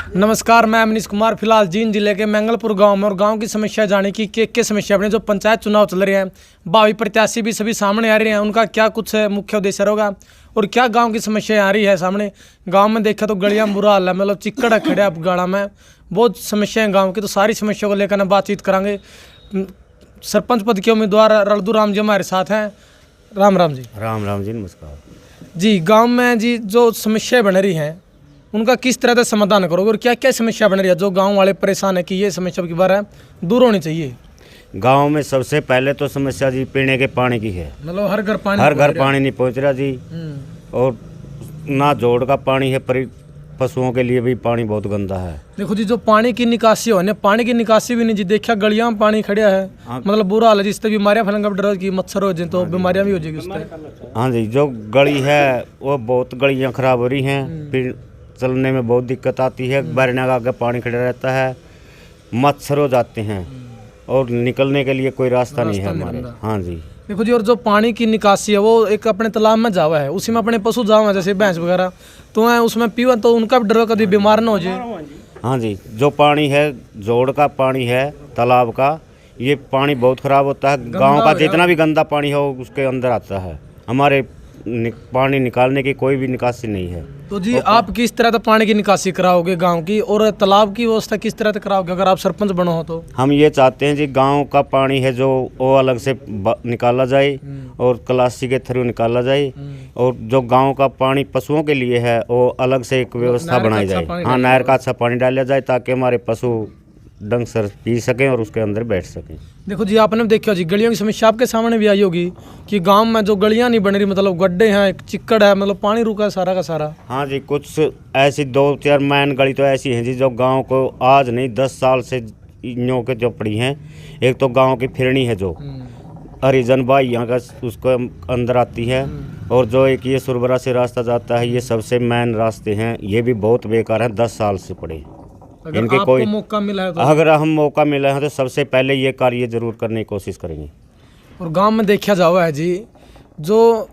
नमस्कार, मैं मनीष कुमार फिलहाल जींद जिले के मंगलपुर गांव में और गांव की समस्या जाने की के समस्या अपने जो पंचायत चुनाव चल रहे हैं, भावी प्रत्याशी भी सभी सामने आ रहे हैं, उनका क्या कुछ मुख्य उद्देश्य होगा और क्या गांव की समस्या आ रही है सामने। गांव में देखा तो गलियां बुरा हाल है, मतलब चिक्कड़ खड़े अब गाड़ा में बहुत समस्याएं गाँव की। तो सारी समस्या को लेकर बातचीत करेंगे। सरपंच पद के उम्मीदवार रलदू राम जी हमारे साथ हैं। राम राम जी। राम राम जी, नमस्कार जी। गांव में जी जो समस्याएं बन रही हैं उनका किस तरह से समाधान करोगे और क्या क्या समस्या बन रही है जो गांव वाले परेशान है कि ये समस्या के बारे में दूर होनी चाहिए। गांव में सबसे पहले तो समस्या जी पीने के पानी की है। मतलब हर घर पानी नहीं पहुंच रहा जी। और ना जोड़ का पानी है, पर पशुओं के लिए भी पानी बहुत गंदा है। देखो जी, जो पानी की निकासी हो ना, पानी की निकासी भी नहीं जी। देखा गलियां में पानी खड़ा है, मतलब बुरा हाल है, जिससे बीमारियां फैलेंगे। डर की मच्छर हो जाए तो बीमारियां भी हो जाएगी उससे। हाँ जी, जो गली है वो बहुत गलियां खराब हो रही हैं, फिर चलने में बहुत दिक्कत आती है। बैरना का आगे पानी खड़ा रहता है, मच्छर हो जाते हैं और निकलने के लिए कोई रास्ता नहीं है हमारे। हाँ जी। देखो जी, और जो पानी की निकासी है वो एक अपने तालाब में जावा है, उसी में अपने पशु जावा है, जैसे भैंस वगैरह, तो है उसमें पीवा तो उनका भी डर कभी बीमार ना हो जाए। हाँ जी, जो पानी है जोड़ का पानी है तालाब का, ये पानी बहुत खराब होता है। गांव का जितना भी गंदा पानी हो उसके अंदर आता है। हमारे पानी निकालने की कोई भी निकासी नहीं है। तो जी आप किस तरह से पानी की निकासी कराओगे गांव की, और तालाब की व्यवस्था किस तरह से कराओगे अगर आप सरपंच बनो हो तो? हम ये चाहते हैं जी, गांव का पानी है जो वो अलग से निकाला जाए और कलासी के थ्रू निकाला जाए, और जो गांव का पानी पशुओं के लिए है वो अलग से एक व्यवस्था बनाई जाए। हाँ, नहर का अच्छा पानी डाला जाए ताकि हमारे पशु ढंग से पी सकें और उसके अंदर बैठ सकें। देखो जी, आपने देखा जी गलियों की समस्या आपके सामने भी आई होगी कि गांव में जो गलियां नहीं बन रही, मतलब गड्ढे हैं, चिक्कड़ है, मतलब पानी रुका है सारा का सारा। हाँ जी, कुछ ऐसी 2-4 मैन गली तो ऐसी हैं जी जो गांव को आज नहीं 10 साल से यूँ के जो पड़ी हैं। एक तो गांव की फिरनी है जो हरिजन भाई यहाँ का उसको अंदर आती है, और जो एक ये सुरबरा से रास्ता जाता है, ये सबसे मैन रास्ते हैं, ये भी बहुत बेकार हैं, 10 साल से पड़े। इनके कोई मौका मिला है तो, अगर हम मौका मिला है तो सबसे पहले ये कार्य जरूर करने की कोशिश करेंगे। और गांव में देखा जावा है जी, जो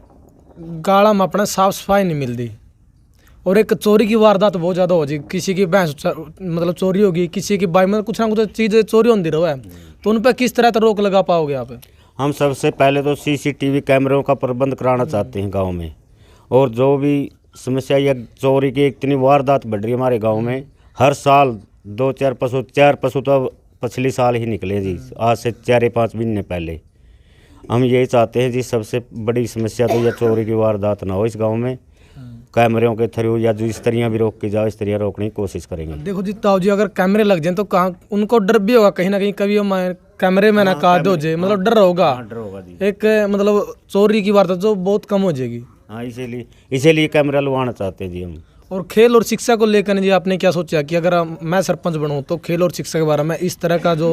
गाड़ा में अपना साफ सफाई नहीं मिलती, और एक चोरी की वारदात बहुत ज़्यादा हो जी। किसी की भैंस मतलब चोरी होगी, किसी की बाइक में कुछ ना कुछ चीज़ें चोरी होती रहो है, तो उन पर किस तरह से रोक लगा पाओगे आप? हम सबसे पहले तो CCTV कैमरों का प्रबंध कराना चाहते हैं गाँव में। और जो भी समस्या या चोरी की इतनी वारदात बढ़ रही है हमारे गाँव में, हर साल 2-4 पशु, 4 पशु तो पिछले साल ही निकले जी, आज से 4-5 महीने पहले। हम यही चाहते हैं जी, सबसे बड़ी समस्या तो यह चोरी की वारदात ना हो इस गांव में। कैमरों के थ्रू या जो स्त्रियां भी रोक के जाओ, स्त्रियां रोकने की कोशिश करेंगे। देखो जी ताऊ जी, अगर कैमरे लग जाए तो कहाँ उनको डर भी होगा कहीं ना कहीं, कभी कैमरे में ना काट हो जाए, मतलब डर होगा। डर होगा जी। एक मतलब चोरी की वारदात जो बहुत कम हो जाएगी। हाँ, इसीलिए कैमरा लगवाना चाहते हैं जी हम। और खेल और शिक्षा को लेकर जी आपने क्या सोचा कि अगर मैं सरपंच बनूं तो खेल और शिक्षा के बारे में इस तरह का जो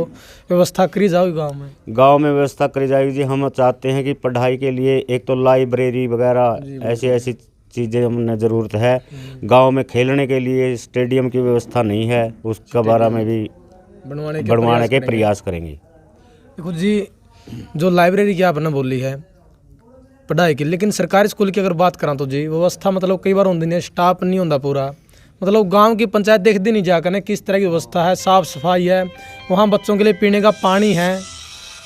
व्यवस्था करी जाएगी गांव में? गांव में व्यवस्था करी जाएगी जी। हम चाहते हैं कि पढ़ाई के लिए एक तो लाइब्रेरी वगैरह ऐसी चीज़ें हमने ज़रूरत है। गांव में खेलने के लिए स्टेडियम की व्यवस्था नहीं है, उसके बारे में भी बनवाने के प्रयास करेंगे। देखो जी, जो लाइब्रेरी की आपने बोली है पढ़ाई की, लेकिन सरकारी स्कूल की अगर बात करा तो जी व्यवस्था मतलब कई बार होती नहीं, स्टाफ नहीं होता पूरा, मतलब गांव की पंचायत देखती नहीं जाकर ने किस तरह की व्यवस्था है, साफ सफाई है, वहाँ बच्चों के लिए पीने का पानी है,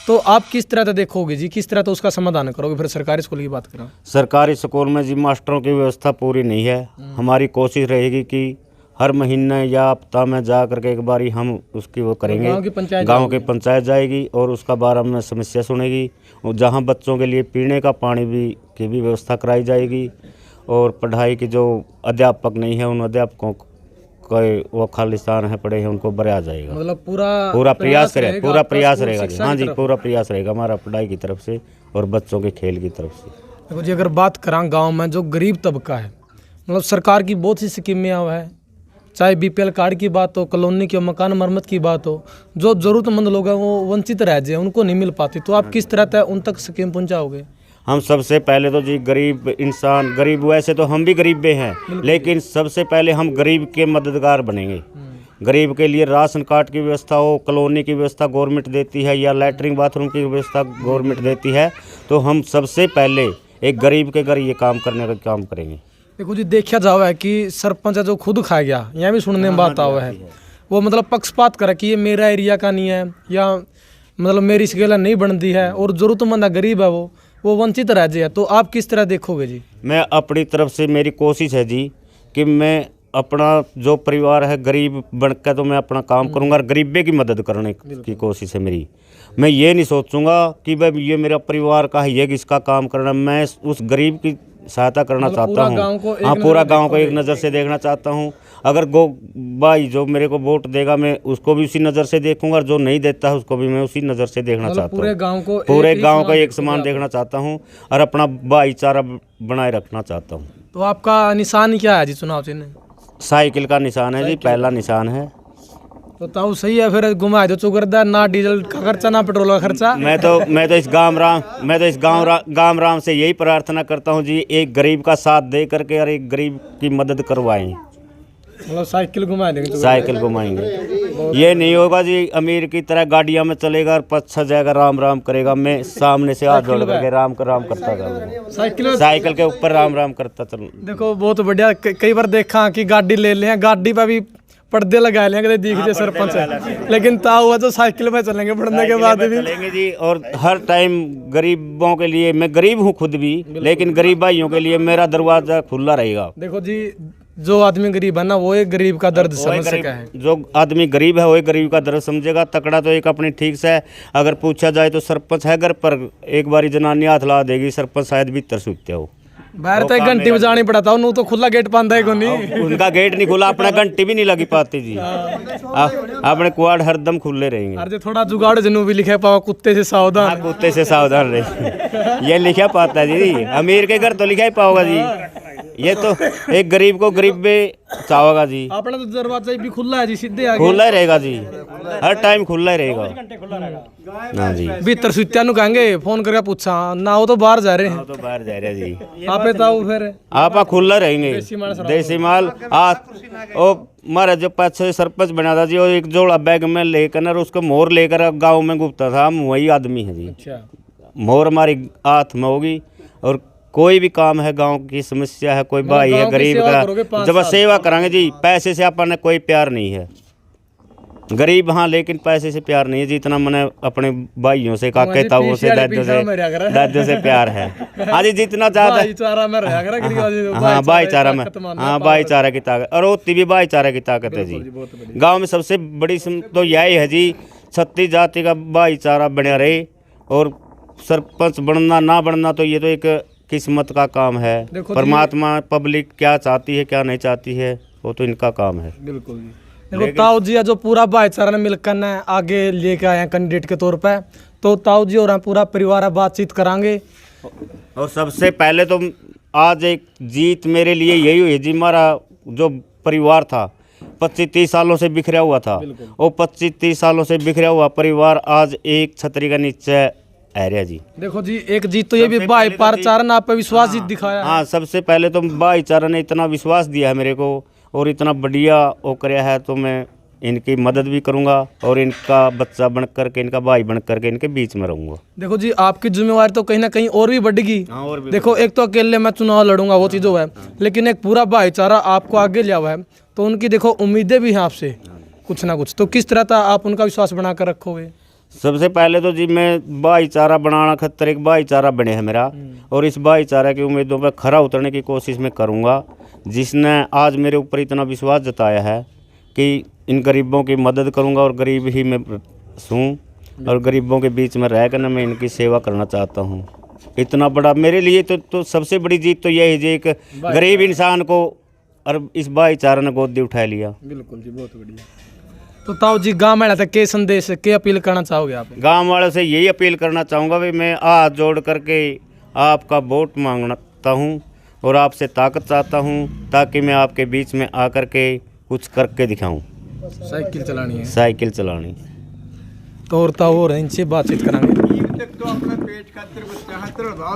तो आप किस तरह से देखोगे जी, किस तरह से उसका समाधान करोगे? फिर सरकारी स्कूल की बात करें, सरकारी स्कूल में जी मास्टरों की व्यवस्था पूरी नहीं है। हमारी कोशिश रहेगी कि हर महीने या हफ्ता में जा करके एक बारी हम उसकी वो करेंगे। गांव की पंचायत जाएगी और उसका बारे में समस्या सुनेगी, और जहां बच्चों के लिए पीने का पानी की भी व्यवस्था कराई जाएगी। और पढ़ाई की जो अध्यापक नहीं है, उन अध्यापकों कोई वो खालिस्तान है पड़े हैं, उनको भरा जाएगा। मतलब पूरा प्रयास रहेगा जी। हाँ जी, पूरा प्रयास रहेगा हमारा पढ़ाई की तरफ से और बच्चों के खेल की तरफ से। देखो जी, अगर बात करें गाँव में जो गरीब तबका है, मतलब सरकार की बहुत सी स्कीमें है, चाहे BPL कार्ड की बात हो, कॉलोनी की मकान मरम्मत की बात हो, जो ज़रूरतमंद लोग हैं वो वंचित रह जाए, उनको नहीं मिल पाती, तो आप किस तरह से उन तक स्कीम पहुंचाओगे? हम सबसे पहले तो जी गरीब इंसान, गरीब वैसे तो हम भी गरीब भी हैं, लेकिन सबसे पहले हम गरीब के मददगार बनेंगे। गरीब के लिए राशन कार्ड की व्यवस्था हो, कॉलोनी की व्यवस्था गवर्नमेंट देती है, या लैट्रिन बाथरूम की व्यवस्था गवर्नमेंट देती है, तो हम सबसे पहले एक गरीब के घर ये काम करने का काम करेंगे। देखो जी, देखा जाओ है कि सरपंच है जो खुद खा गया, यहाँ भी सुनने में बात आवा है, वो मतलब पक्षपात करे कि ये मेरा एरिया का नहीं है, या मतलब मेरी स्केल नहीं बनती है, और जरूरतमंद गरीब है वो वंचित रह जाए। तो आप किस तरह देखोगे जी? मैं अपनी तरफ से मेरी कोशिश है जी कि मैं अपना जो परिवार है गरीब बनकर तो मैं अपना काम करूंगा और गरीबे की मदद करने की कोशिश है मेरी। मैं ये नहीं सोचूंगा कि भाई ये मेरा परिवार का है, ये किसका काम करना। मैं उस गरीब की सहायता करना चाहता हूँ। हाँ, पूरा गांव को एक नज़र से देखना चाहता हूँ। अगर भाई जो मेरे को वोट देगा मैं उसको भी उसी नज़र से देखूंगा, और जो नहीं देता है उसको भी मैं उसी नज़र से देखना चाहता हूँ। पूरे गांव को एक समान देखना चाहता हूँ और अपना भाईचारा बनाए रखना चाहता हूँ। तो आपका निशान क्या है जी चुनाव चिन्ह? साइकिल का निशान है जी, पहला निशान है। तो ताऊ सही है, फिर घुमा दो चुकरदा, ना डीजल का खर्चा ना पेट्रोल का खर्चा। मैं तो इस गांव राम से यही प्रार्थना करता हूँ जी, एक गरीब का साथ दे करके और एक गरीब की मदद करवाएं। मतलब साइकिल घुमा देंगे, साइकिल घुमाएंगे। ये नहीं होगा जी अमीर की तरह गाड़ियां में चलेगा और पछा जाएगा राम राम करेगा। मैं सामने से हाथ जोड़ करके राम करता जाऊंगा, साइकिल के ऊपर राम राम करता चलूँ। देखो बहुत बढ़िया। कई बार देखा कि गाड़ी ले लें, गाड़ी पर भी पर्दे लगा लें, कभी दिख जाए सरपंच है, लेकिन ताऊ है तो साइकिल पे चलेंगे पढ़ने के बाद भी चलेंगे जी। और हर टाइम गरीबों के लिए, मैं गरीब हूँ खुद भी, लेकिन गरीब भाइयों के लिए मेरा दरवाजा खुला रहेगा। देखो जी, जो आदमी गरीब है ना वो एक गरीब का दर्द समझ सका है। जो आदमी गरीब है वो एक गरीब का दर्द समझेगा। तकड़ा तो एक अपनी ठीक से है। अगर पूछा जाए तो सरपंच है घर पर, एक बारी जनानी हाथ ला देगी, सरपंच शायद भीतर सूखते हो। बाहर तो एक घंटी बजानी पड़ा था, उन्होंने तो खुला गेट पांदा है कोनी। उनका गेट नहीं खुला, अपना घंटी भी नहीं लगी पाती जी। अपने कुआड़ हरदम खुले रहेंगे। अरे थोड़ा जुगाड़ जनू भी लिखा पाओ, कुत्ते से सावधान। कुत्ते से सावधान रहे, ये लिखा पाता है जी। अमीर के घर तो लिखा ही पाओगा जी, ये तो एक गरीब को गरीब में चाहोगा जी। अपना तो दरवाजा भी खुला है जी, सीधे आगे खुला ही रहेगा जी, हर टाइम खुला ही रहेगा। हाँ जी, भीतर सुत्या नु कहेंगे, फोन करके पूछा ना, वो तो बाहर जा रहे हैं। तो बाहर जा रहे जी। आपे ताऊ फिर आप खुला रहेंगे, देसी माल। ओ मारा जो 5-6 सरपंच बना था जी, वो एक जोड़ा बैग में लेकर और उसको मोहर लेकर गाँव में घूमता था। हम वही आदमी है जी। अच्छा, मोहर हमारी हाथ में होगी, और कोई भी काम है, गांव की समस्या है, कोई भाई है गरीब का, जब सेवा करांगे जी। पैसे से अपन कोई प्यार नहीं है, गरीब हाँ, लेकिन पैसे से प्यार नहीं है। जितना मैंने अपने भाइयों से, काके ताऊओं से, दादों से प्यार है। हाँ जी, जितना ज्यादा हाँ भाईचारा में, हाँ भाईचारा की ताकत, और होती भी भाईचारा की ताकत है जी। गाँव में सबसे बड़ी तो यही है जी, 36 जाति का भाईचारा बना रहे। और सरपंच बनना ना बनना तो ये तो एक किस्मत का काम है। परमात्मा पब्लिक क्या चाहती है क्या नहीं चाहती है वो तो इनका काम है। बिल्कुल जी। देखो ताऊ जी जो पूरा भाईचारा ने मिलकर न आगे लेके आए हैं कैंडिडेट के तौर पे, तो ताऊ जी और पूरा परिवार बातचीत करांगे। और सबसे पहले तो आज एक जीत मेरे लिए यही हुई जी, हमारा जो परिवार था 25-30 सालों से बिखरा हुआ था, वो 25-30 सालों से बिखरा हुआ परिवार आज एक छतरी का नीचे एरिया जी। देखो जी, एक जीत तो ये भी भाईचारा ने आप पे विश्वास जीत दिखाया। हाँ, सबसे पहले तो भाईचारा ने इतना विश्वास दिया है मेरे को और इतना बढ़िया वो कराया है, तो मैं इनकी मदद भी करूंगा और इनका बच्चा बन करके, इनका भाई बन करके इनके बीच में रहूंगा। देखो जी, आपकी जिम्मेवारी तो कहीं ना कहीं और भी बढ़ेगी। देखो, एक तो अकेले मैं चुनाव लड़ूंगा वो चीज़ है, लेकिन एक पूरा भाईचारा आपको आगे लिया हुआ है, तो उनकी देखो उम्मीदें भी हैं आपसे कुछ ना कुछ। तो किस तरह था आप उनका विश्वास बनाकर रखोगे? सबसे पहले तो जी मैं भाईचारा बनाना खतर एक भाईचारा बने है मेरा, और इस भाईचारा की उम्मीदों पर खरा उतरने की कोशिश मैं करूंगा। जिसने आज मेरे ऊपर इतना विश्वास जताया है कि इन गरीबों की मदद करूंगा, और गरीब ही मैं हूँ और गरीबों के बीच में रहकर ना मैं इनकी सेवा करना चाहता हूँ। इतना बड़ा मेरे लिए तो सबसे बड़ी जीत तो यही है जी, एक गरीब इंसान को और इस भाईचारा ने गोदी उठा लिया। बिल्कुल जी, बहुत बढ़िया। तो ताऊ जी, गाँव में तक के संदेश के अपील करना चाहोगे आप? गांव वालों से यही अपील करना चाहूँगा भाई, मैं हाथ जोड़ करके आपका वोट मांगता हूँ और आपसे ताकत चाहता हूँ, ताकि मैं आपके बीच में आकर के कुछ करके दिखाऊँ। साइकिल चलानी है, साइकिल चलानी। तो और ताऊ और इनसे बातचीत करांगे।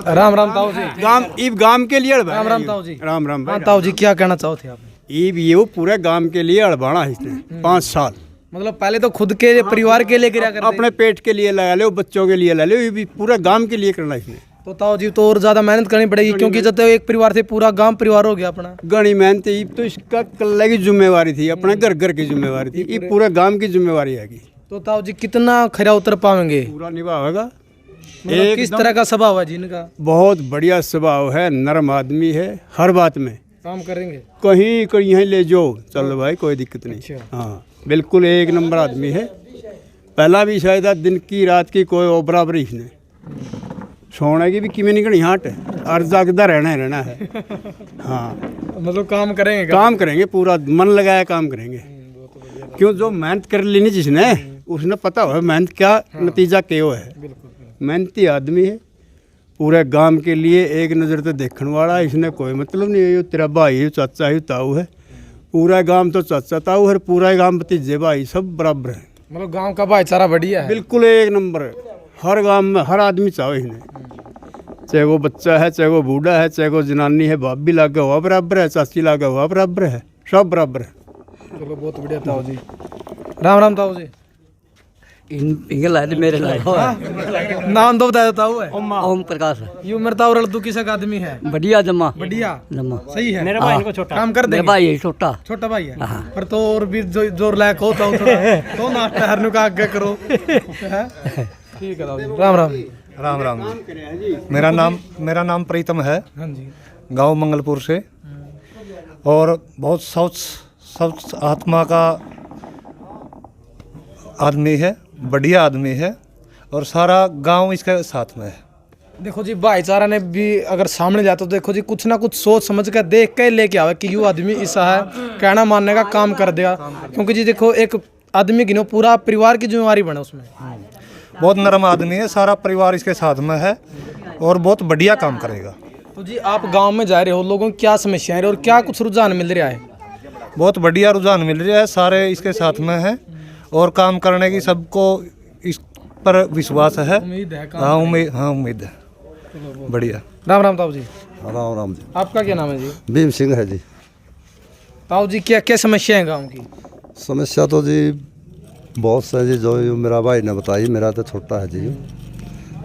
राम राम ताऊ जी। गांव के लिए राम राम ताऊ जी। राम राम हाँ ताऊ जी, क्या कहना चाहो थे आप? ये पूरे गांव के लिए अड़बाड़ा है इसने 5 साल। मतलब पहले तो खुद के परिवार के लिए क्या करते? अपने पेट के लिए लगा लो, बच्चों के लिए लगा लो, ये भी पूरा गांव के लिए करना इसने। तो ताऊ जी तो और ज्यादा मेहनत करनी पड़ेगी, क्योंकि जब तक एक परिवार से पूरा गांव परिवार हो गया अपना। घनी मेहनत ही तो इसका कल्ले की जिम्मेवारी थी, अपने घर घर की जिम्मेवारी थी, ये पूरे गांव की जिम्मेवारी है। तो ताऊ जी कितना खरा उतर पाएंगे? पूरा निभाएगा। मतलब किस तरह का स्वभाव है जी इनका? बहुत बढ़िया स्वभाव है, नरम आदमी है, हर बात में काम करेंगे, कहीं कहीं यहीं ले जाओ, चलो भाई कोई दिक्कत नहीं। अच्छा। हाँ बिल्कुल एक नंबर आदमी है। पहला भी शायद दिन की रात की कोई और बराबरी इसने, सोने की भी किमें नहीं करनी हाट है, और जागदा रहना है। हाँ मतलब काम करेंगे, काम करेंगे, पूरा मन लगाया काम करेंगे। क्यों जो मेहनत कर लेनी जिसने, उसने पता हो मेहनत क्या नतीजा क्यों है। मेहनती आदमी है, पूरे गांव के लिए एक नज़र से देखने वाला है, इसने कोई मतलब नहीं है ये तेरा भाई है, चाचा है, ताऊ है। पूरा गांव तो चाचा ताऊ है, पूरा गांव भतीजे भाई सब बराबर है। मतलब गांव का भाईचारा बढ़िया है, बिल्कुल एक नंबर है। हर गांव में हर आदमी चाहे इसने, चाहे वो बच्चा है, चाहे वो बूढ़ा है, चाहे वो जनानी है, बाप भी लागा हुआ बराबर है, चाची लागा हुआ बराबर है, सब बराबर है। चलो बहुत बढ़िया ताऊ जी। राम राम ताऊ जी। मेरे नाम तो बता ताऊ है? ओम प्रकाश यू मेरे ताऊ रल तू किसे का आदमी है? बढ़िया जमा बढ़िया जमा सही है। मेरा भाई इनको छोटा काम कर मेरा देंगे, भाई है छोटा छोटा भाई है। पर तो और भी जोर लायक हो ताऊ थोड़ा तो नाश्ता हरनु का आगे करो। हैं? ठीक है ताऊ जी। राम राम। राम राम जी। मेरा नाम प्रीतम है, हाँ जी। गांव मंगलपुर से, और बहुत स्वच्छ आत्मा का आदमी है, बढ़िया आदमी है, और सारा गांव इसके साथ में है। देखो जी भाईचारा ने भी अगर सामने जाता तो देखो जी कुछ ना कुछ सोच समझ कर देख के लेके आवे कि यू आदमी ऐसा है, कहना मानने का काम कर देगा। क्योंकि जी देखो एक आदमी की नो पूरा परिवार की जिम्मेवारी बने उसमें। बहुत नरम आदमी है, सारा परिवार इसके साथ में है, और बहुत बढ़िया काम करेगा। तो जी आप गांव में जा रहे हो, लोगों की क्या समस्याएं और क्या कुछ रुझान मिल रहा है? बहुत बढ़िया रुझान मिल रहा है, सारे इसके साथ में है, और काम करने की सबको इस पर विश्वास है। उम्मीद है काम हाँ उम्मीद है। बढ़िया। राम राम ताऊ जी। राम राम जी। आपका क्या नाम है जी? भीम सिंह है जी। ताऊ जी क्या क्या समस्या है गांव की? समस्या तो जी बहुत से जी, जो ये मेरा भाई ने बताई, मेरा तो छोटा है जी।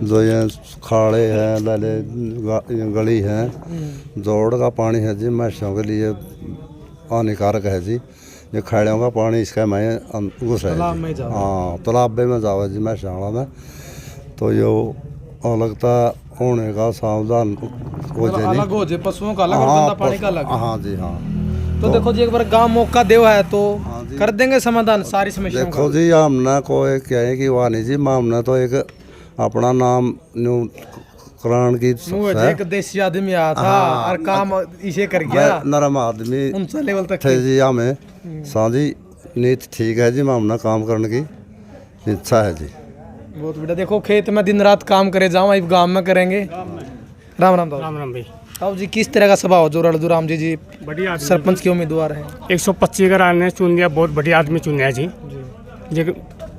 जो ये खाड़े हैं, लाले गली है, जोड़ का पानी है जी, मैसों के लिए हानिकारक है जी। ये खाड़ियों का पानी इसका मैं घुस है, हाँ तालाब में जाओ जी मैसाला में, तो ये अलगता होने का सावधान हो जाए, अलग हो जाए, पशुओं का अलग और गंदा पानी का अलग। हाँ जी हाँ। तो देखो जी एक बार गांव मौका देव है तो कर देंगे समाधान सारी समस्याओं का। देखो जी हमने कोई क्या है कि वानी जी, हमने तो एक अपना नाम न्यू करान की एक देसी आदमी आया था और काम इसे कर गया, नरम आदमी ऊंचा लेवल तक थे जी। हमें साजी नीति ठीक है जी, हमने काम करने की इच्छा है जी। बहुत बढ़िया। देखो खेत में दिन रात काम करे जाओ, अब गांव में करेंगे। राम राम ताऊ। राम राम भाई। ताऊ जी किस तरह का स्वभाव जो रलदूराम जी बढ़िया सरपंच के उम्मीदवार हैं? 125 का ने चुन लिया, बहुत बढ़िया आदमी चुन लिया जी। जी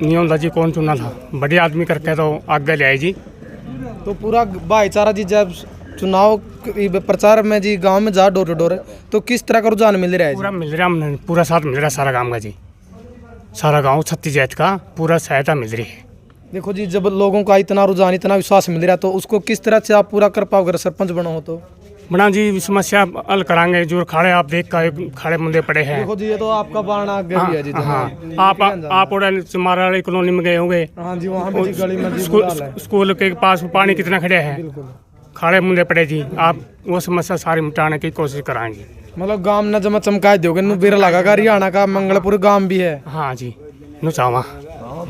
नियम था जी, कौन चुना था, बढ़िया आदमी करके तो आगे ले आए जी। तो पूरा भाईचारा जी जब चुनाव प्रचार में जी गांव में जा डोर टू डोर, तो किस तरह का रुझान मिल रहा है? पूरा मिल रहा है, पूरा साथ मिल रहा है सारा गाँव का जी, सारा गाँव छत्तीस जात का पूरा सहायता मिल रही है। देखो जी जब लोगों का इतना रुझान इतना विश्वास मिल रहा है, तो उसको किस तरह से आप पूरा कर पाओगे अगर सरपंच बनो हो तो? बना जी समस्या हल कराएंगे, जो खाड़े आप देख कर खाड़े मुंदे पड़े हैं। देखो जी ये तो आपका बाणा आगे भी है जी। हाँ आप और हमारा वाली कॉलोनी में गए होंगे। हाँ जी वहाँ पे गली में जी बुरा हाल है। स्कूल के पास पानी कितना खड़े हैं, खाड़े मुंदे पड़े जी। आप वो समस्या सारी मिटाने की कोशिश कराएंगे। मतलब गांव न जमा चमका दोगे नु बेरा लगा का हरियाणा का मंगलपुर गांव भी है। हाँ जी नु चावा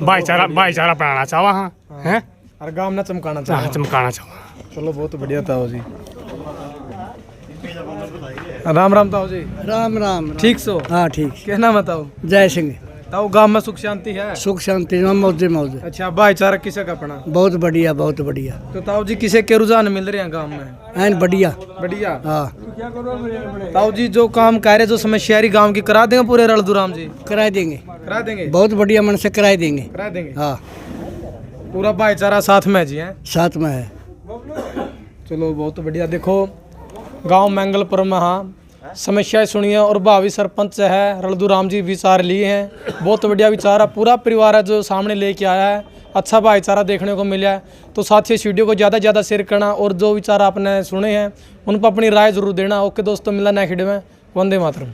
भाईचारा बनाना चावा। हाँ हैं और गांव न चमकाना चाहा। चमकाना चावा। चलो बहुत बढ़िया ताऊ जी। राम राम ताऊ जी। राम राम। ठीक सो? हाँ ठीक। क्या नाम है ताऊ? जय सिंह। ताऊ गांव में सुख शांति है? सुख शांति मौजे मौजे। अच्छा भाईचारा किसे का अपना? बहुत बढ़िया बहुत बढ़िया। तो ताऊ जी किसे के रुझान मिल रहे हैं गांव में? एन बढ़िया बढ़िया। हाँ ताऊ जी जो काम कह रहे जो समस्या गांव की करा देंगे पूरे रलदूराम जी? करा देंगे, करा देंगे, बहुत बढ़िया मन से करा देंगे। करा देंगे। हाँ पूरा भाईचारा साथ में जी है? साथ में है। चलो बहुत बढ़िया। देखो गांव मंगलपुर में हाँ समस्याएं सुनी है और भावी सरपंच है रलदू राम जी विचार लिए हैं। बहुत बढ़िया विचार है, पूरा परिवार है जो सामने लेके आया है, अच्छा भाईचारा देखने को मिला है। तो साथ ही इस वीडियो को ज़्यादा से ज़्यादा शेयर करना और जो विचार आपने सुने हैं उन पर अपनी राय जरूर देना। ओके दोस्तों, मिला नेक्स्ट वीडियो में। वंदे मातरम।